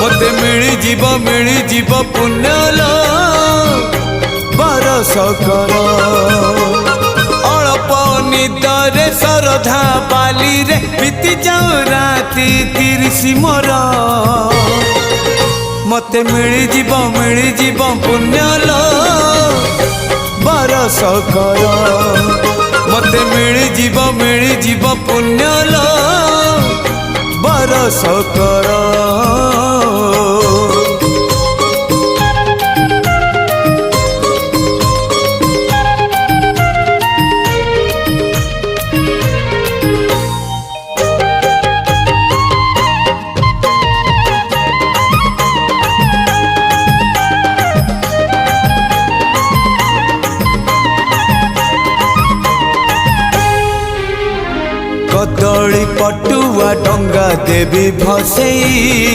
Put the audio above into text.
मते मिली जीव पुण्यलो बरस कर अल्प निदरे सरधा बाली रे बीती जाऊ राती 30 मोर मते मिली जीव पुण्यलो बरस कर मते मिली जीव पुण्यलो बरस कर कदली पटुआ डंगा देवी भसई।